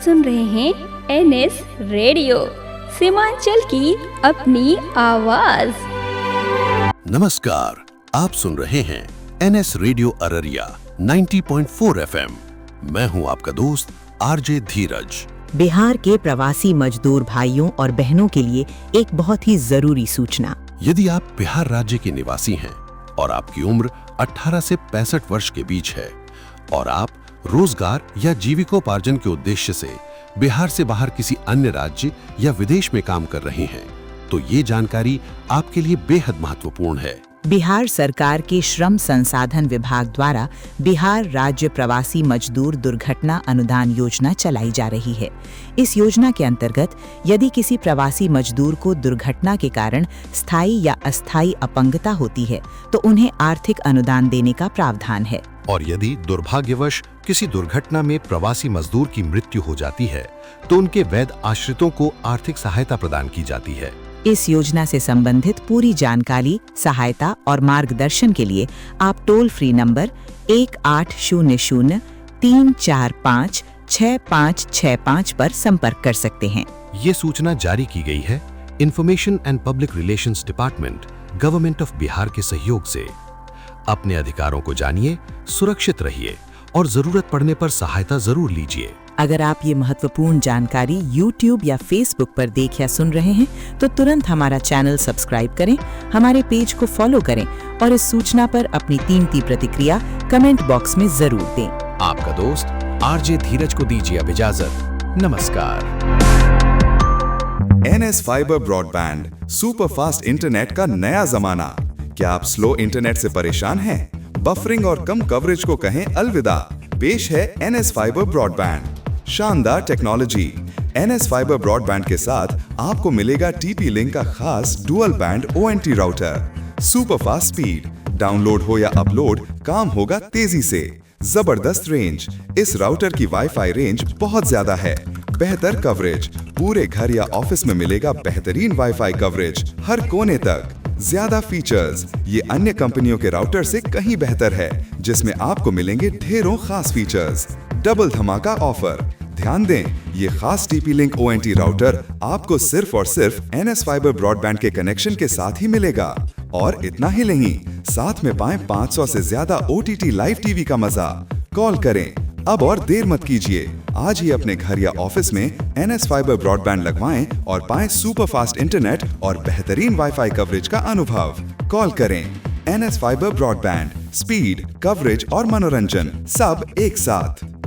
सुन रहे हैं NS radio, Seemanchal की अपनी आवाज। नमस्कार, आप सुन रहे हैं NS रेडियो अररिया 90.4 FM। मैं हूं आपका दोस्त RJ धीरज। बिहार के प्रवासी मजदूर भाइयों और बहनों के लिए एक बहुत ही जरूरी सूचना। यदि आप बिहार राज्य के निवासी हैं और आपकी उम्र 18 से 65 वर्ष के बीच है और आप रोजगार या जीविकोपार्जन के उद्देश्य से बिहार से बाहर किसी अन्य राज्य या विदेश में काम कर रहे हैं, तो ये जानकारी आपके लिए बेहद महत्वपूर्ण है। बिहार सरकार के श्रम संसाधन विभाग द्वारा बिहार राज्य प्रवासी मजदूर दुर्घटना अनुदान योजना चलाई जा रही है। इस योजना के अंतर्गत यदि किसी प्रवासी मजदूर को दुर्घटना के कारण स्थायी या अस्थायी अपंगता होती है तो उन्हें आर्थिक अनुदान देने का प्रावधान है। और यदि दुर्भाग्यवश किसी दुर्घटना में प्रवासी मजदूर की मृत्यु हो जाती है तो उनके वैध आश्रितों को आर्थिक सहायता प्रदान की जाती है। इस योजना से संबंधित पूरी जानकारी, सहायता और मार्गदर्शन के लिए आप टोल फ्री नंबर 1800-345-6565 पर संपर्क कर सकते हैं। ये सूचना जारी की गई है information and public relations department, government of Bihar के सहयोग से। अपने अधिकारों को जानिए, सुरक्षित रहिए और जरूरत पड़ने पर सहायता जरूर लीजिए। अगर आप ये महत्वपूर्ण जानकारी YouTube या Facebook पर देख या सुन रहे हैं तो तुरंत हमारा चैनल सब्सक्राइब करें, हमारे पेज को फॉलो करें और इस सूचना पर अपनी कीमती प्रतिक्रिया कमेंट बॉक्स में जरूर दें। आपका दोस्त RJ धीरज को दीजिए अब इजाजत। नमस्कार। NS fibre broadband super fast internet का नया जमाना। क्या आप स्लो इंटरनेट से परेशान हैं? बफरिंग और कम कवरेज को कहें अलविदा। पेश है NS फाइबर ब्रॉडबैंड। शानदार टेक्नोलॉजी। NS फाइबर ब्रॉडबैंड के साथ आपको मिलेगा TP-Link का खास dual band ONT router. Super fast speed, download हो या अपलोड, काम होगा तेजी से। जबरदस्त रेंज। इस राउटर की वाईफाई रेंज बहुत ज्यादा है। बेहतर कवरेज, पूरे घर या ऑफिस में मिलेगा बेहतरीन वाईफाई कवरेज हर कोने तक। ज्यादा फीचर्स, ये अन्य कंपनियों के राउटर से कहीं बेहतर है, जिसमें आपको मिलेंगे ढेरों खास फीचर्स। डबल धमाका ऑफर। ध्यान दें, ये खास TP-Link ONT राउटर आपको सिर्फ और सिर्फ NS फाइबर ब्रॉडबैंड के कनेक्शन के साथ ही मिलेगा। और इतना ही नहीं, साथ में पाएं 500 से ज्यादा OTT लाइव टीवी का मजा। कॉल करें अब और देर मत कीजिए। आज ही अपने घर या ऑफिस में NS फाइबर ब्रॉडबैंड लगवाएं और पाएं सुपर फास्ट इंटरनेट और बेहतरीन वाईफाई कवरेज का अनुभव। कॉल करें। NS fibre broadband, speed, coverage और मनोरंजन सब एक साथ।